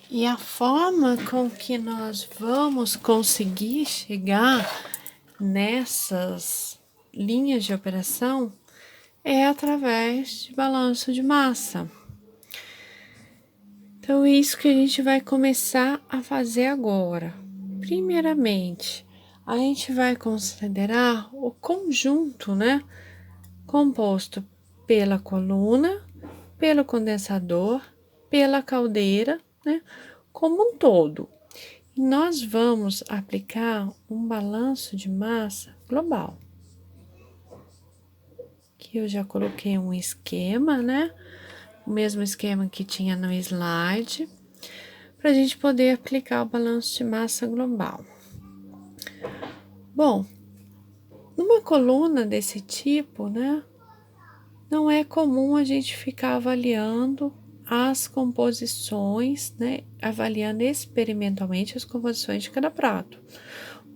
E a forma com que nós vamos conseguir chegar nessas linhas de operação é através de balanço de massa. Então, é isso que a gente vai começar a fazer agora. Primeiramente, a gente vai considerar o conjunto, né? Composto pela coluna, pelo condensador, pela caldeira, né? Como um todo. E nós vamos aplicar um balanço de massa global. Aqui eu já coloquei um esquema, né? O mesmo esquema que tinha no slide, para a gente poder aplicar o balanço de massa global. Bom, numa coluna desse tipo, né? Não é comum a gente ficar avaliando as composições, né? Avaliando experimentalmente as composições de cada prato.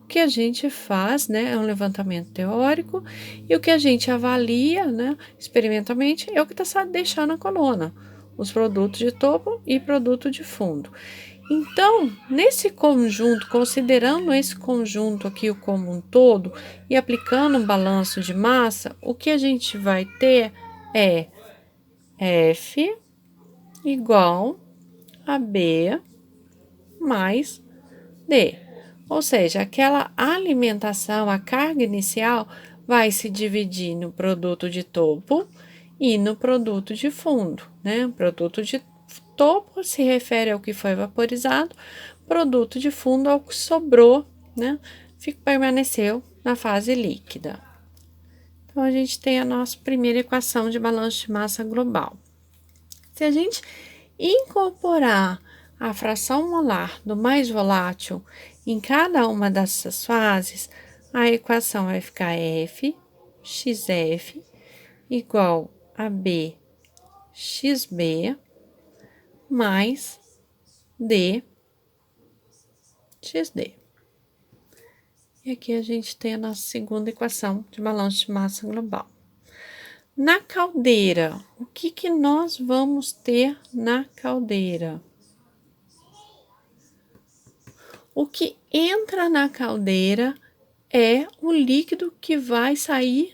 O que a gente faz, né, é um levantamento teórico, e o que a gente avalia, né, experimentalmente, é o que está deixando na coluna, os produtos de topo e produto de fundo. Então, nesse conjunto, considerando esse conjunto aqui como um todo e aplicando um balanço de massa, o que a gente vai ter é F igual a B mais D. Ou seja, aquela alimentação, a carga inicial vai se dividir no produto de topo e no produto de fundo, né? Produto de topo se refere ao que foi vaporizado, produto de fundo ao que sobrou, né? Permaneceu na fase líquida. Então, a gente tem a nossa primeira equação de balanço de massa global. Se a gente incorporar a fração molar do mais volátil em cada uma dessas fases, a equação vai ficar F, XF, igual a B, XB, mais D, XD. E aqui a gente tem a nossa segunda equação de balanço de massa global. Na caldeira, o que nós vamos ter na caldeira? O que entra na caldeira é o líquido que vai sair,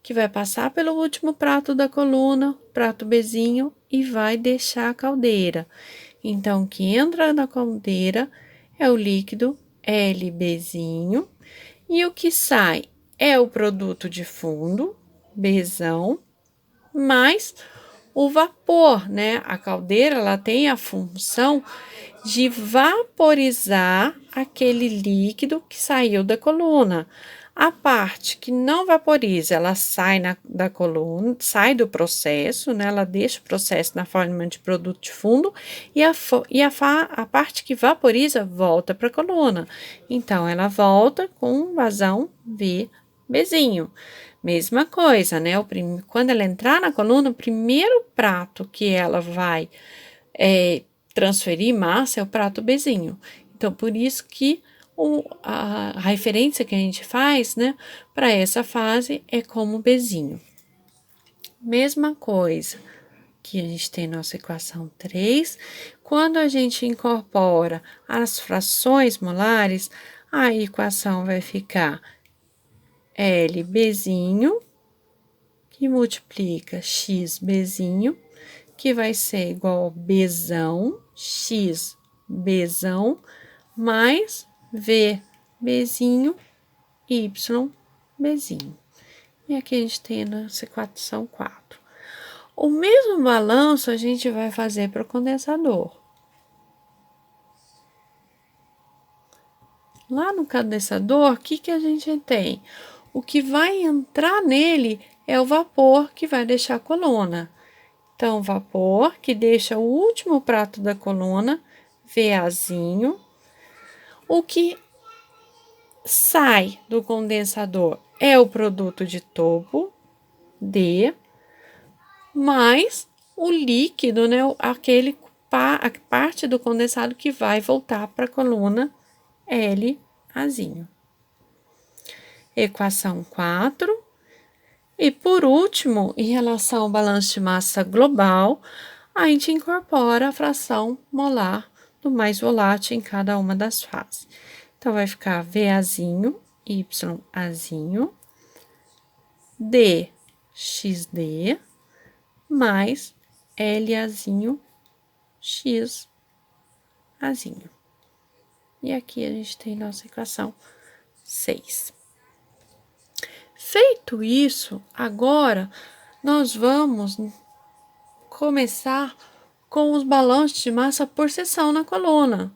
que vai passar pelo último prato da coluna, prato Bzinho, e vai deixar a caldeira. Então, o que entra na caldeira é o líquido LBzinho, e o que sai é o produto de fundo, Bzão, mais o vapor, né? A caldeira, ela tem a função de vaporizar aquele líquido que saiu da coluna. A parte que não vaporiza, ela sai da coluna, sai do processo, né? Ela deixa o processo na forma de produto de fundo, e a parte que vaporiza volta para a coluna. Então, ela volta com um vazão Bzinho. Mesma coisa, né? Quando ela entrar na coluna, o primeiro prato que ela vai transferir massa é o prato Bzinho. Então, por isso que a referência que a gente faz, né, para essa fase é como Bzinho. Mesma coisa que a gente tem nossa equação 3, quando a gente incorpora as frações molares, a equação vai ficar LBzinho, que multiplica XBzinho, que vai ser igual ao Bzão, X Bzão, mais V Bzinho, Y Bzinho. E aqui a gente tem a nossa equação 4. O mesmo balanço a gente vai fazer para o condensador. Lá no condensador, o que a gente tem? O que vai entrar nele é o vapor que vai deixar a coluna. Então, vapor que deixa o último prato da coluna, VAzinho. O que sai do condensador é o produto de topo, D, mais o líquido, né? A parte do condensado que vai voltar para a coluna, LAzinho. Equação 4. E por último, em relação ao balanço de massa global, a gente incorpora a fração molar do mais volátil em cada uma das fases. Então, vai ficar VAzinho, YAzinho, DXD, mais LAzinho, XAzinho. E aqui a gente tem nossa equação 6. Feito isso, agora nós vamos começar com os balanços de massa por seção na coluna,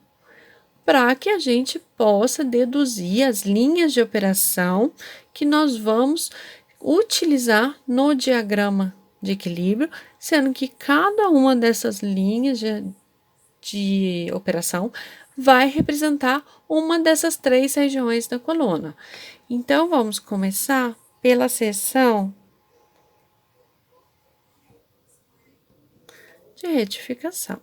para que a gente possa deduzir as linhas de operação que nós vamos utilizar no diagrama de equilíbrio, sendo que cada uma dessas linhas de operação vai representar uma dessas 3 regiões da coluna. Então, vamos começar pela seção de retificação.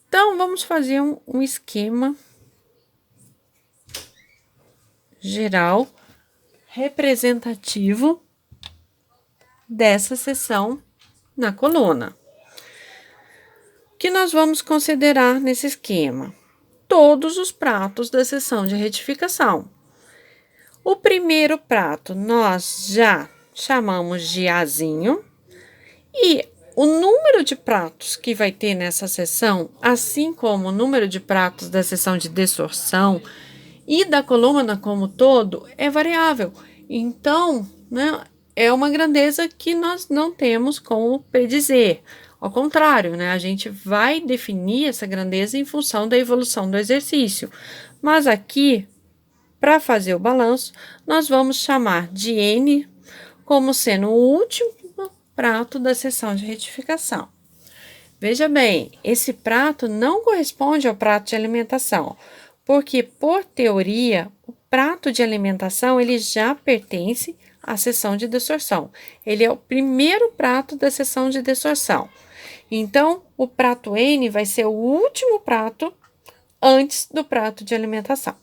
Então, vamos fazer um esquema geral representativo dessa seção na coluna. O que nós vamos considerar nesse esquema? Todos os pratos da seção de retificação. O primeiro prato nós já chamamos de Azinho, e o número de pratos que vai ter nessa seção, assim como o número de pratos da seção de desorção e da coluna como todo, é variável. Então, né, é uma grandeza que nós não temos como predizer. Ao contrário, né, a gente vai definir essa grandeza em função da evolução do exercício. Mas aqui, para fazer o balanço, nós vamos chamar de N como sendo o último prato da seção de retificação. Veja bem, esse prato não corresponde ao prato de alimentação, porque, por teoria, o prato de alimentação ele já pertence à seção de desorção. Ele é o primeiro prato da seção de desorção. Então, o prato N vai ser o último prato antes do prato de alimentação.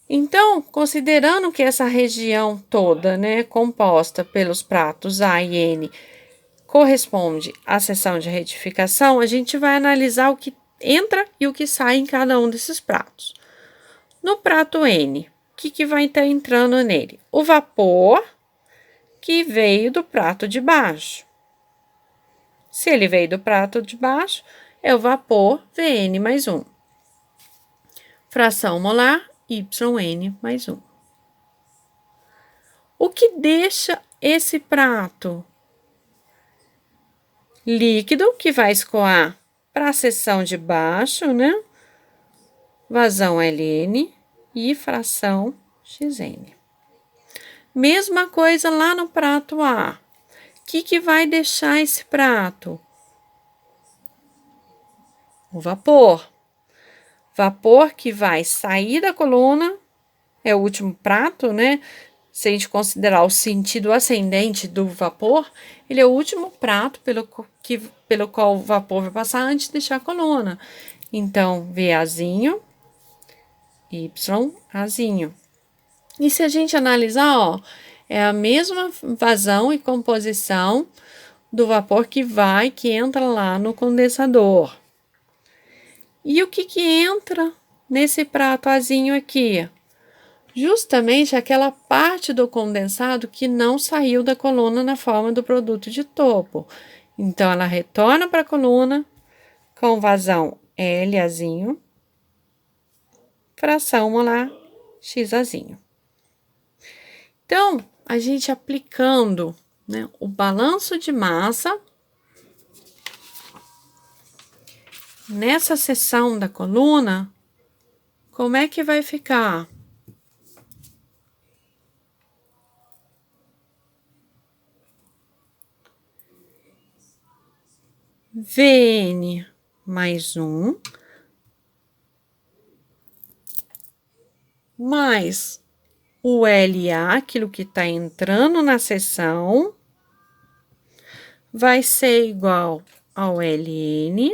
Então, considerando que essa região toda, né, composta pelos pratos A e N, corresponde à seção de retificação, a gente vai analisar o que entra e o que sai em cada um desses pratos. No prato N, o que vai estar entrando nele? O vapor que veio do prato de baixo. Se ele veio do prato de baixo, é o vapor Vn mais 1. Fração molar, Yn mais 1. O que deixa esse prato? Líquido, que vai escoar para a seção de baixo, né? Vazão Ln e fração Xn. Mesma coisa lá no prato A. O que vai deixar esse prato? O vapor. Vapor que vai sair da coluna, é o último prato, né? Se a gente considerar o sentido ascendente do vapor, ele é o último prato pelo qual o vapor vai passar antes de deixar a coluna. Então, VAzinho, YAzinho. E se a gente analisar, ó, é a mesma vazão e composição do vapor que entra lá no condensador. E o que entra nesse prato Azinho aqui? Justamente aquela parte do condensado que não saiu da coluna na forma do produto de topo. Então, ela retorna para a coluna com vazão LAzinho, fração molar XAzinho. Então, a gente aplicando, né, o balanço de massa nessa seção da coluna, como é que vai ficar? Vn mais 1 mais o LA, aquilo que está entrando na seção, vai ser igual ao Ln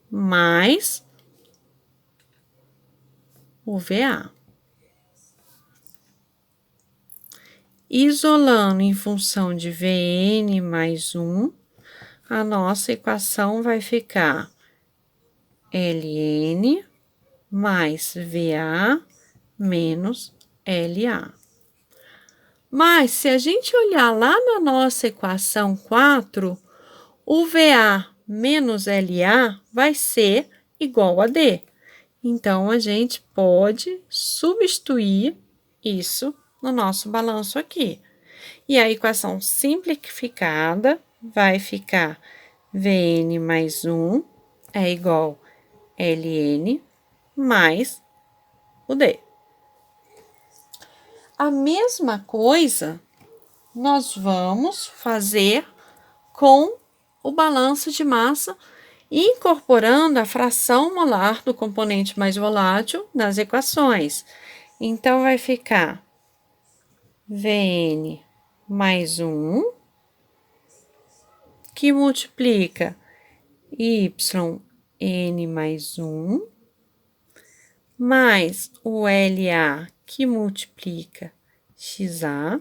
mais o VA. Isolando em função de Vn mais 1, a nossa equação vai ficar Ln mais Va menos La. Mas, se a gente olhar lá na nossa equação 4, o Va menos La vai ser igual a D. Então, a gente pode substituir isso no nosso balanço aqui. E a equação simplificada vai ficar Vn mais 1 é igual a Ln mais o D. A mesma coisa nós vamos fazer com o balanço de massa, incorporando a fração molar do componente mais volátil nas equações. Então, vai ficar Vn mais 1, que multiplica Yn mais 1, mais o La, que multiplica Xa,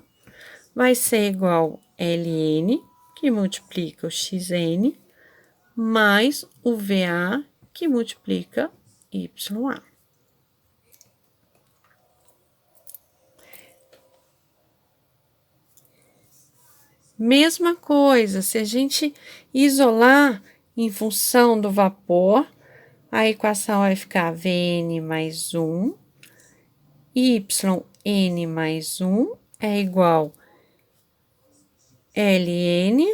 vai ser igual a Ln, que multiplica o Xn, mais o Va, que multiplica Ya. Mesma coisa, se a gente isolar em função do vapor, a equação vai ficar Vn mais 1, Yn mais 1 é igual a Ln,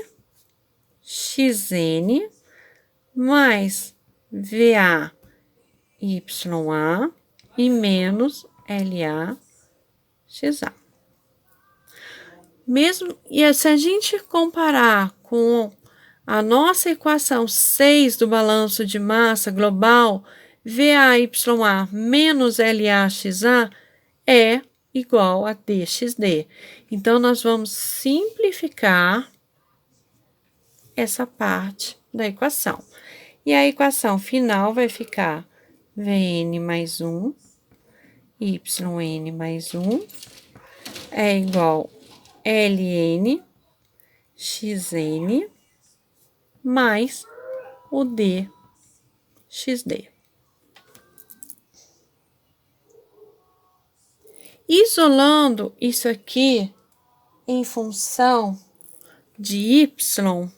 Xn, mais Va, Ya e menos La, Xa. Mesmo, e se a gente comparar com a nossa equação 6 do balanço de massa global, VAYA menos LAXA é igual a DXD. Então, nós vamos simplificar essa parte da equação. E a equação final vai ficar Vn mais 1, Yn mais 1 é igual a Ln, Xn, mais o dXD. Isolando isso aqui em função de Y,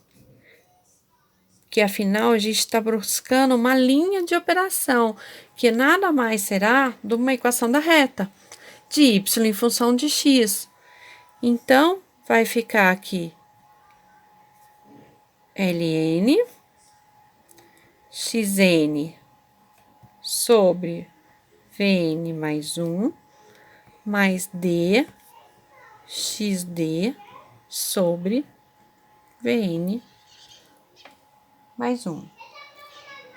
que afinal a gente está buscando uma linha de operação, que nada mais será de uma equação da reta, de Y em função de X. Então, vai ficar aqui Ln, Xn sobre Vn mais 1, mais dXd sobre Vn mais 1.